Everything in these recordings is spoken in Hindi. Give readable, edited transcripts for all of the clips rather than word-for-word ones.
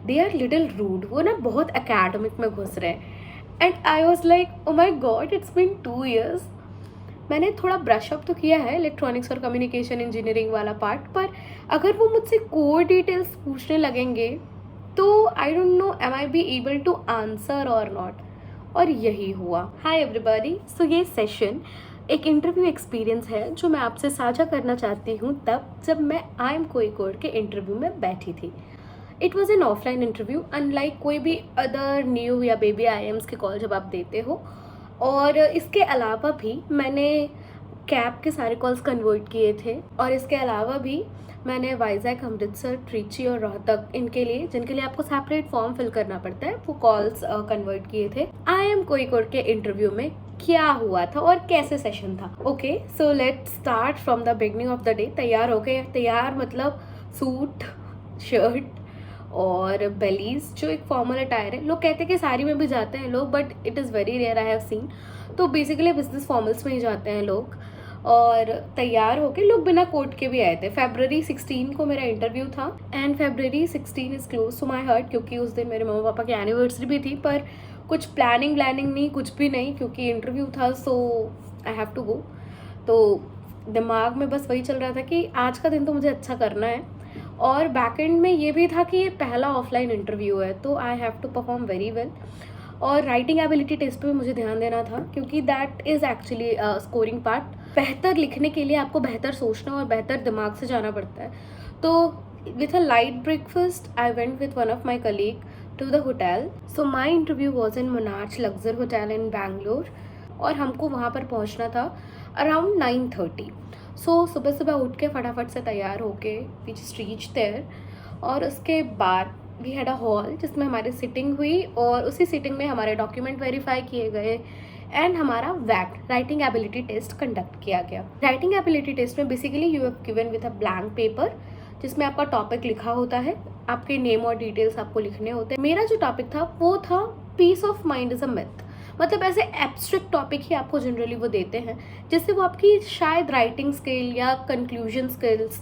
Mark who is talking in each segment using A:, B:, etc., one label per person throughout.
A: दे आर लिटिल रूड, वो ना बहुत एकेडमिक में घुस रहे हैं. And I was like, oh my god, it's been 2 years. मैंने थोड़ा ब्रश अप तो किया है इलेक्ट्रॉनिक्स और कम्युनिकेशन इंजीनियरिंग वाला पार्ट, पर अगर वो मुझसे कोर डिटेल्स पूछने लगेंगे तो I don't know am I be able to answer or not. और यही हुआ. हाय एवरीबॉडी, सो ये सेशन एक इंटरव्यू एक्सपीरियंस है जो मैं आपसे साझा करना चाहती हूँ तब जब मैं आई एम कोईकोड के इंटरव्यू में बैठी थी. It was an offline interview, unlike कोई भी अदर न्यू या बेबी आई एम्स के कॉल जब आप देते हो. और इसके अलावा भी मैंने कैब के सारे कॉल्स कन्वर्ट किए थे, और इसके अलावा भी मैंने वाइजैक, अमृतसर, ट्रिची और रोहतक, इनके लिए जिनके लिए आपको सेपरेट फॉर्म फिल करना पड़ता है, वो कॉल्स कन्वर्ट किए थे. आई एम कोईकोड के इंटरव्यू में क्या हुआ था और कैसे सेशन था. Okay, so let's start from the beginning of the day. तैयार हो गए? तैयार मतलब सूट, शर्ट और बेलीज, जो एक फॉर्मल अटायर है. लोग कहते हैं कि साड़ी में भी जाते हैं लोग, but it is very rare I have seen. तो बेसिकली बिजनेस फॉर्मल्स में ही जाते हैं लोग. और तैयार होके लोग बिना कोट के भी आए थे. February 16 को मेरा इंटरव्यू था, and February 16 is close to my heart, क्योंकि उस दिन मेरे मम्मा पापा की एनिवर्सरी भी थी. पर कुछ प्लानिंग नहीं, कुछ भी नहीं, क्योंकि इंटरव्यू था, सो आई हैव टू गो. तो दिमाग में बस वही चल रहा था कि आज का दिन तो मुझे अच्छा करना है. और बैक एंड में ये भी था कि ये पहला ऑफलाइन इंटरव्यू है, तो I have to perform very well. और राइटिंग एबिलिटी टेस्ट पे भी मुझे ध्यान देना था, क्योंकि that is actually scoring part. बेहतर लिखने के लिए आपको बेहतर सोचना और बेहतर दिमाग से जाना पड़ता है. तो with a light breakfast I went with one of my colleague to the hotel. So my interview was in Monarch Luxur hotel in Bangalore, और हमको वहाँ पर पहुँचना था अराउंड 9:30. सो सुबह सुबह उठ के फटाफट से तैयार होके वी जस्ट रीच देयर. और उसके बाद वी हैड अ हॉल जिसमें हमारी सिटिंग हुई, और उसी सिटिंग में हमारे डॉक्यूमेंट वेरीफाई किए गए, एंड हमारा वैट राइटिंग एबिलिटी टेस्ट कंडक्ट किया गया. राइटिंग एबिलिटी टेस्ट में basically you have given with a blank paper जिसमें आपका टॉपिक लिखा होता है, आपके नेम और डिटेल्स आपको लिखने होते हैं. मेरा जो टॉपिक था वो था peace of mind is a myth. मतलब ऐसे एब्स्ट्रैक्ट टॉपिक ही आपको जनरली वो देते हैं, जिससे वो आपकी शायद राइटिंग स्किल या कंक्लूजन स्किल्स,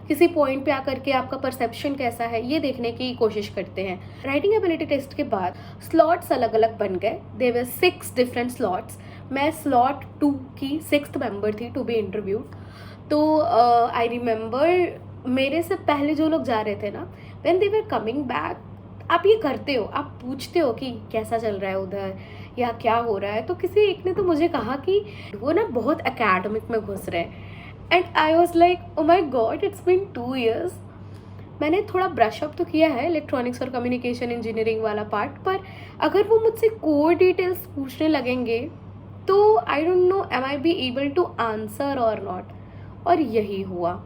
A: किसी पॉइंट पे आकर के आपका परसेप्शन कैसा है, ये देखने की कोशिश करते हैं. राइटिंग एबिलिटी टेस्ट के बाद स्लॉट्स अलग अलग बन गए. There were 6 different slots. मैं स्लॉट 2 की 6th मेंबर थी टू बी इंटरव्यूड. तो आई रिमेंबर मेरे से पहले जो लोग जा रहे थे ना, when they were coming back, आप ये करते हो, आप पूछते हो कि कैसा चल रहा है उधर या क्या हो रहा है. तो किसी एक ने तो मुझे कहा कि वो ना बहुत एकेडमिक में घुस रहे हैं. And I was like, oh my god, it's been 2 years. मैंने थोड़ा ब्रश अप तो किया है इलेक्ट्रॉनिक्स और कम्युनिकेशन इंजीनियरिंग वाला पार्ट, पर अगर वो मुझसे कोर डिटेल्स पूछने लगेंगे तो I don't know am I be able to answer or not. और यही हुआ.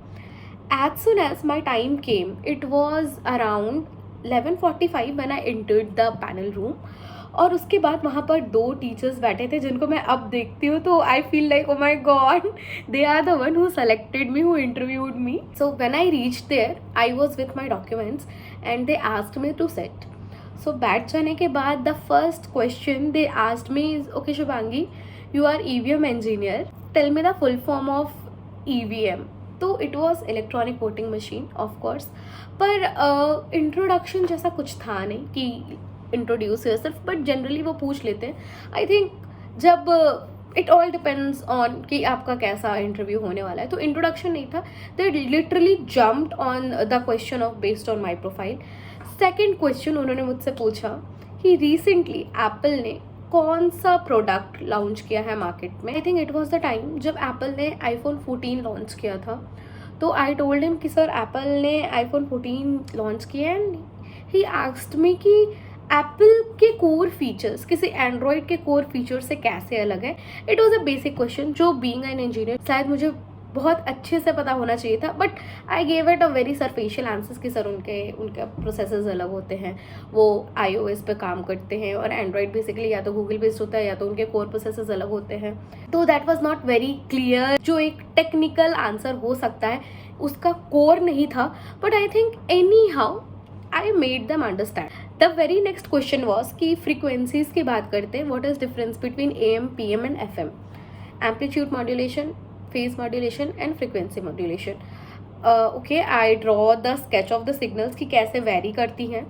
A: As soon as my time came, it was around 11:45 when I entered the panel room. और उसके बाद वहाँ पर 2 टीचर्स बैठे थे जिनको मैं अब देखती हूँ तो I feel like, oh my god, they are the one who selected me, who interviewed me. So when I reach there I was with my documents and they asked me to sit. सो बैठ जाने के बाद the first question they asked me is, okay Shubhangi, you are EVM engineer, tell me the full form of EVM. तो it was electronic voting machine of course. पर इंट्रोडक्शन जैसा कुछ था नहीं कि इंट्रोड्यूस योरसेल्फ, बट जनरली वो पूछ लेते हैं. आई थिंक जब इट ऑल डिपेंड्स ऑन कि आपका कैसा इंटरव्यू होने वाला है. तो इंट्रोडक्शन नहीं था. They literally jumped on the question of based on my profile. Second question उन्होंने मुझसे पूछा कि रिसेंटली एप्पल ने कौन सा प्रोडक्ट लॉन्च किया है मार्केट में. I think it was the time जब एप्पल ने iPhone 14 लॉन्च किया था. तो आई टोल्ड हिम कि सर एप्पल ने iPhone 14 लॉन्च किया, एंड ही आस्क्ड मी कि एप्पल के कोर फीचर्स किसी एंड्रॉयड के कोर फीचर से कैसे अलग है. It was a basic question जो बीइंग एन इंजीनियर शायद मुझे बहुत अच्छे से पता होना चाहिए था, but I gave it a very सरफेशियल answers कि सर उनके प्रोसेसर्स अलग होते हैं, वो iOS पे काम करते हैं, और एंड्रॉयड बेसिकली या तो गूगल बेस्ड होता है या तो उनके कोर प्रोसेसर्स अलग होते हैं. तो that was not very clear. जो एक टेक्निकल आंसर हो सकता है उसका कोर नहीं था, but I think any how I made them understand. The very next question was कि फ्रीक्वेंसीज की बात करते हैं, what is difference between AM, PM and FM, amplitude modulation, phase modulation and frequency modulation. Okay, I draw the sketch of the signals कि कैसे वेरी करती हैं.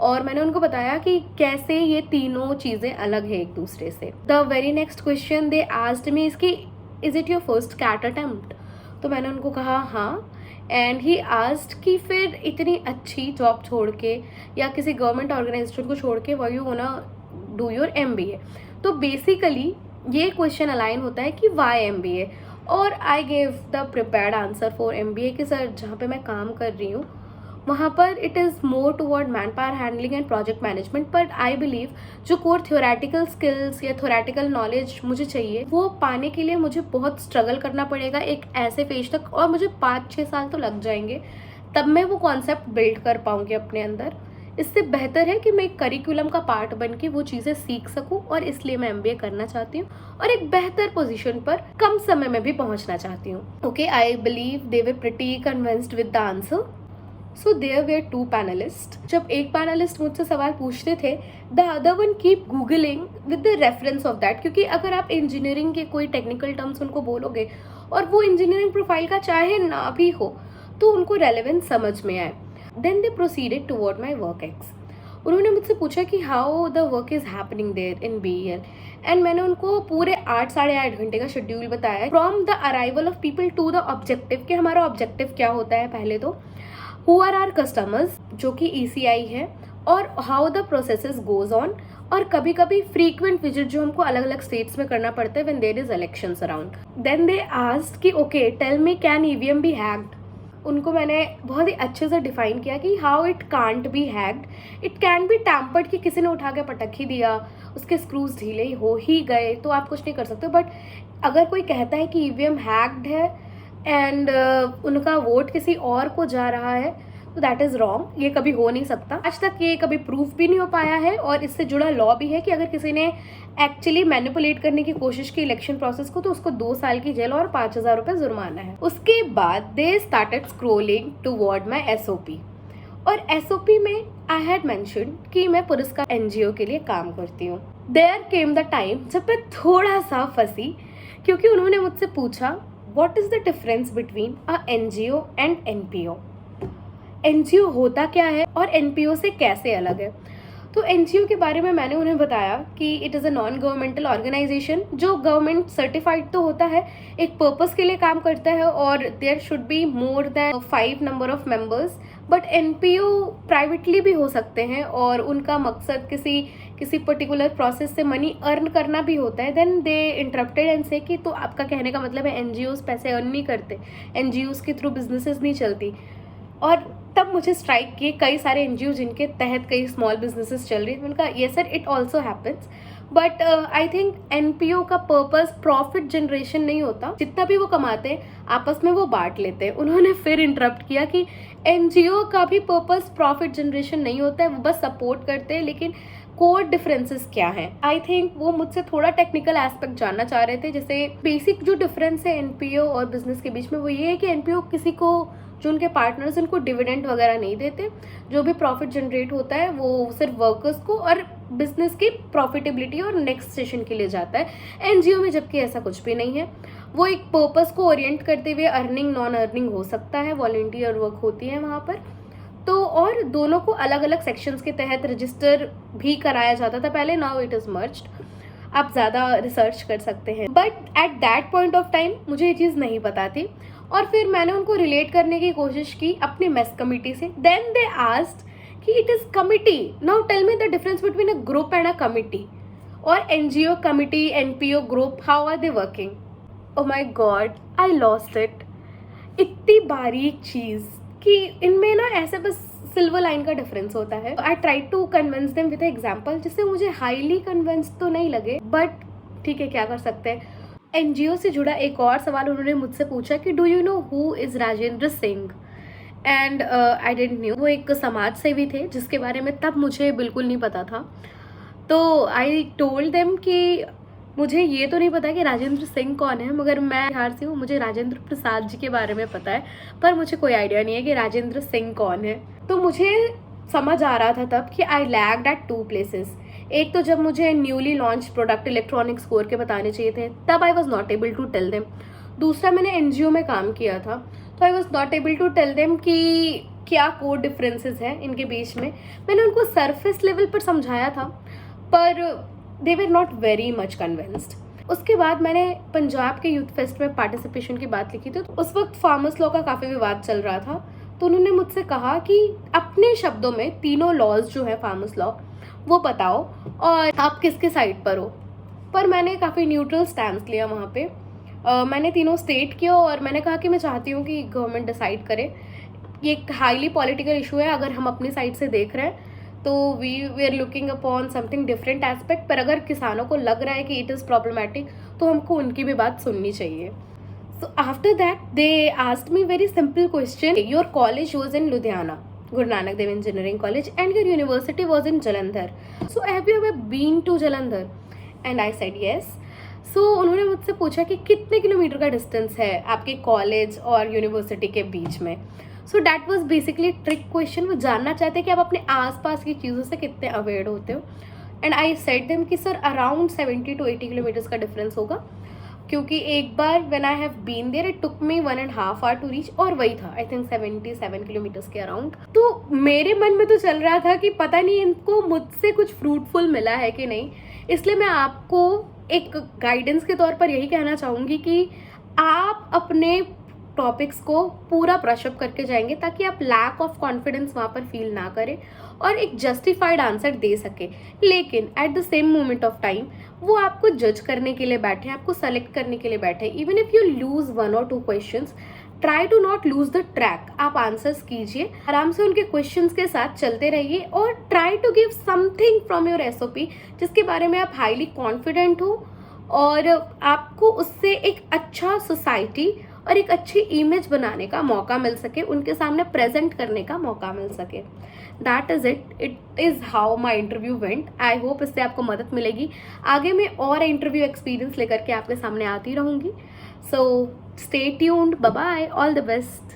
A: और मैंने उनको बताया कि कैसे ये तीनों चीज़ें अलग है एक दूसरे से। The very next question they asked me इसकी is it your first CAT attempt? तो मैंने उनको कहा हाँ। एंड ही आस्क्ड कि फिर इतनी अच्छी जॉब छोड़ के या किसी गवर्नमेंट ऑर्गेनाइजेशन को छोड़ के why you वांना do your MBA? तो बेसिकली ये क्वेश्चन अलाइन होता है कि वाई MBA, और I gave the prepared answer for MBA कि सर जहाँ पे मैं काम कर रही हूँ वहाँ पर it is more toward man power handling and project management, but I believe जो कोर थ्योरेटिकल स्किल्स या थ्योरेटिकल नॉलेज मुझे चाहिए वो पाने के लिए मुझे बहुत स्ट्रगल करना पड़ेगा एक ऐसे फेज तक, और मुझे 5-6 साल तो लग जाएंगे तब मैं वो कॉन्सेप्ट बिल्ड कर पाऊँगी अपने अंदर। इससे बेहतर है कि मैं एक करिकुलम का पार्ट बन के वो चीज़ें सीख सकूं, और इसलिए मैं MBA करना चाहती हूँ और एक बेहतर पोजीशन पर कम समय में भी पहुँचना चाहती हूँ। Okay, I believe they were pretty convinced with the answer. So there were 2 panelist. जब एक पैनलिस्ट मुझसे सवाल पूछते थे, the other one keep googling with the reference of that, क्योंकि अगर आप इंजीनियरिंग के कोई टेक्निकल टर्म्स उनको बोलोगे और वो इंजीनियरिंग प्रोफाइल का चाहे ना भी हो तो उनको रेलेवेंस समझ में आए। Then they proceeded toward my work ex. उन्होंने मुझसे पूछा कि how the work is happening there in BEL, and मैंने उनको पूरे 8-8.5 घंटे का शेड्यूल बताया from the arrival of people to the objective, कि हमारा ऑब्जेक्टिव क्या होता है पहले तो, हु आर आर कस्टमर्स जो कि ECI है, और how the processes goes on, और कभी कभी फ्रीक्वेंट विजिट जो हमको अलग अलग स्टेट्स में करना पड़ता है when there is elections around. Then they asked कि okay tell me can EVM be hacked? उनको मैंने बहुत ही अच्छे से डिफाइन किया कि how it can't be hacked, it can be tampered, कि किसी ने उठा के पटक ही दिया, उसके स्क्रूज ढीले हो ही गए तो आप कुछ नहीं कर सकते। बट अगर कोई कहता है कि EVM हैक्ड है एंड उनका वोट किसी और को जा रहा है तो दैट इज़ रॉन्ग, ये कभी हो नहीं सकता। आज तक ये कभी प्रूफ भी नहीं हो पाया है, और इससे जुड़ा लॉ भी है कि अगर किसी ने एक्चुअली मैनिपुलेट करने की कोशिश की इलेक्शन प्रोसेस को तो उसको 2 साल की जेल और 5,000 रुपये जुर्माना है। उसके बाद they started scrolling toward my SOP, और SOP में आई हैड मेंशन कि मैं पुरस्कार NGO के लिए काम करती हूँ। देयर केम द टाइम जब मैं थोड़ा सा फंसी, क्योंकि उन्होंने मुझसे पूछा what is the difference between a NGO and NPO? NGO होता क्या है और NPO से कैसे अलग है? तो NGO के बारे में मैंने उन्हें बताया कि it is a non governmental organization जो गवर्नमेंट सर्टिफाइड तो होता है, एक पर्पस के लिए काम करता है, और there should be more than 5 number of members. But NPO privately भी हो सकते हैं और उनका मकसद किसी पर्टिकुलर प्रोसेस से मनी अर्न करना भी होता है। देन दे इंटरप्टेड एंड से कि तो आपका कहने का मतलब है NGOs पैसे अर्न नहीं करते, NGOs के थ्रू बिजनेसेस नहीं चलती। और तब मुझे स्ट्राइक किए कई सारे NGO जिनके तहत कई स्मॉल बिजनेसेस चल रही हैं। उनका ये sir it also happens, but I think NPO का पर्पस प्रॉफिट जनरेशन नहीं होता, जितना भी वो कमाते हैं आपस में वो बांट लेते हैं। उन्होंने फिर इंटरप्ट किया कि NGO का भी पर्पस प्रॉफिट जनरेशन नहीं होता है, वो बस सपोर्ट करते हैं, लेकिन कोर डिफरेंसेस क्या हैं? आई थिंक वो मुझसे थोड़ा टेक्निकल एस्पेक्ट जानना चाह रहे थे। जैसे बेसिक जो डिफरेंस है NPO और बिजनेस के बीच में वो ये है कि NPO किसी को, जो उनके पार्टनर्स उनको डिविडेंड वगैरह नहीं देते, जो भी प्रॉफिट जनरेट होता है वो सिर्फ वर्कर्स को और बिजनेस की प्रॉफिटेबिलिटी और नेक्स्ट सेशन के लिए जाता है। NGO में जबकि ऐसा कुछ भी नहीं है, वो एक पर्पस को ओरिएंट करते हुए अर्निंग नॉन अर्निंग हो सकता है, वॉलंटियर वर्क होती है वहाँ पर। तो और दोनों को अलग अलग सेक्शंस के तहत रजिस्टर भी कराया जाता था पहले, नाउ इट इज़ मर्ज्ड। आप ज़्यादा रिसर्च कर सकते हैं, but at that point of time मुझे ये चीज़ नहीं पता थी। और फिर मैंने उनको रिलेट करने की कोशिश की अपनी मेस कमिटी से। देन दे आस्क्ड कि it is committee, now tell me the difference between a group and a committee, और NGO committee NPO group, how are they working? Oh my god, I lost it. इतनी बारीक चीज़ कि इनमें ना ऐसे बस सिल्वर लाइन का डिफरेंस होता है। I try to convince them with example, जिससे मुझे हाईली कन्विंस तो नहीं लगे, बट ठीक है क्या कर सकते हैं। NGO से जुड़ा एक और सवाल उन्होंने मुझसे पूछा कि do you know who is Rajendra Singh? And I didn't knew. वो एक समाज सेवी थे जिसके बारे में तब मुझे बिल्कुल नहीं पता था। तो आई टोल्ड देम कि मुझे ये तो नहीं पता कि राजेंद्र सिंह कौन है, मगर मैं बिहार से हूँ, मुझे राजेंद्र प्रसाद जी के बारे में पता है, पर मुझे कोई आइडिया नहीं है कि राजेंद्र सिंह कौन है। तो मुझे समझ आ रहा था तब कि आई लैग्ड एट 2 प्लेसेस। एक तो जब मुझे newly launch product electronic score के बताने चाहिए थे, तब I was not able to tell them. दूसरा, मैंने NGO में काम किया था, तो I was not able to tell them कि क्या कोड डिफरेंसेस हैं इनके बीच में। मैंने उनको सरफेस लेवल पर समझाया था, पर they were not very much convinced. उसके बाद मैंने पंजाब के यूथ फेस्ट में पार्टिसिपेशन की बात लिखी थी। तो उस वक्त फार्मर्स लॉ का काफ़ी विवाद चल रहा था, तो उन्होंने मुझसे कहा कि अपने शब्दों में तीनों लॉज जो है फार्मर्स लॉ वो बताओ और आप किसके साइड पर हो। पर मैंने काफ़ी न्यूट्रल स्टैंड लिया वहाँ पे। मैंने तीनों स्टेट किया और मैंने कहा कि मैं चाहती हूँ कि गवर्नमेंट डिसाइड करे। ये एक हाईली पॉलिटिकल इशू है, अगर हम अपनी साइड से देख रहे हैं तो we are looking upon something different aspect, पर अगर किसानों को लग रहा है कि इट इज़ प्रॉब्लमैटिक तो हमको उनकी भी बात सुननी चाहिए। So after that, they asked me very simple question. Your college was in Ludhiana, Guru Nanak Dev Engineering College, and your university was in Jalandhar. So have you ever been to Jalandhar? And I said yes. So उन्होंने मुझसे पूछा कि कितने किलोमीटर का डिस्टेंस है आपके कॉलेज और यूनिवर्सिटी के बीच में। So that was basically trick question. वो जानना चाहते हैं कि आप अपने आसपास की चीज़ों से कितने अवेयर होते हो। एंड आई सेड देम कि सर अराउंड 70 to 80 किलोमीटर्स का डिफरेंस होगा, क्योंकि एक बार when I have been there it took me 1.5 hour to reach, और वही था आई थिंक 77 किलोमीटर्स के अराउंड। तो मेरे मन में तो चल रहा था कि पता नहीं इनको मुझसे कुछ फ्रूटफुल मिला है कि नहीं। इसलिए मैं आपको एक गाइडेंस के तौर पर यही कहना चाहूँगी कि आप अपने टॉपिक्स को पूरा ब्रशअप करके जाएंगे ताकि आप लैक ऑफ कॉन्फिडेंस वहाँ पर फील ना करें और एक जस्टिफाइड आंसर दे सके। लेकिन at the same moment of time वो आपको जज करने के लिए बैठे, आपको सेलेक्ट करने के लिए बैठे। Even if you lose 1 or 2 questions, try to not lose the track. आप आंसर्स कीजिए, आराम से उनके क्वेश्चंस के साथ चलते रहिए और try to give something from your SOP जिसके बारे में आप हाईली कॉन्फिडेंट हो और आपको उससे एक अच्छा सोसाइटी और एक अच्छी इमेज बनाने का मौका मिल सके, उनके सामने प्रेजेंट करने का मौका मिल सके। That is it is how my interview went. I hope इससे आपको मदद मिलेगी। आगे मैं और इंटरव्यू एक्सपीरियंस लेकर के आपके सामने आती रहूँगी। So stay tuned, bye bye, all the best.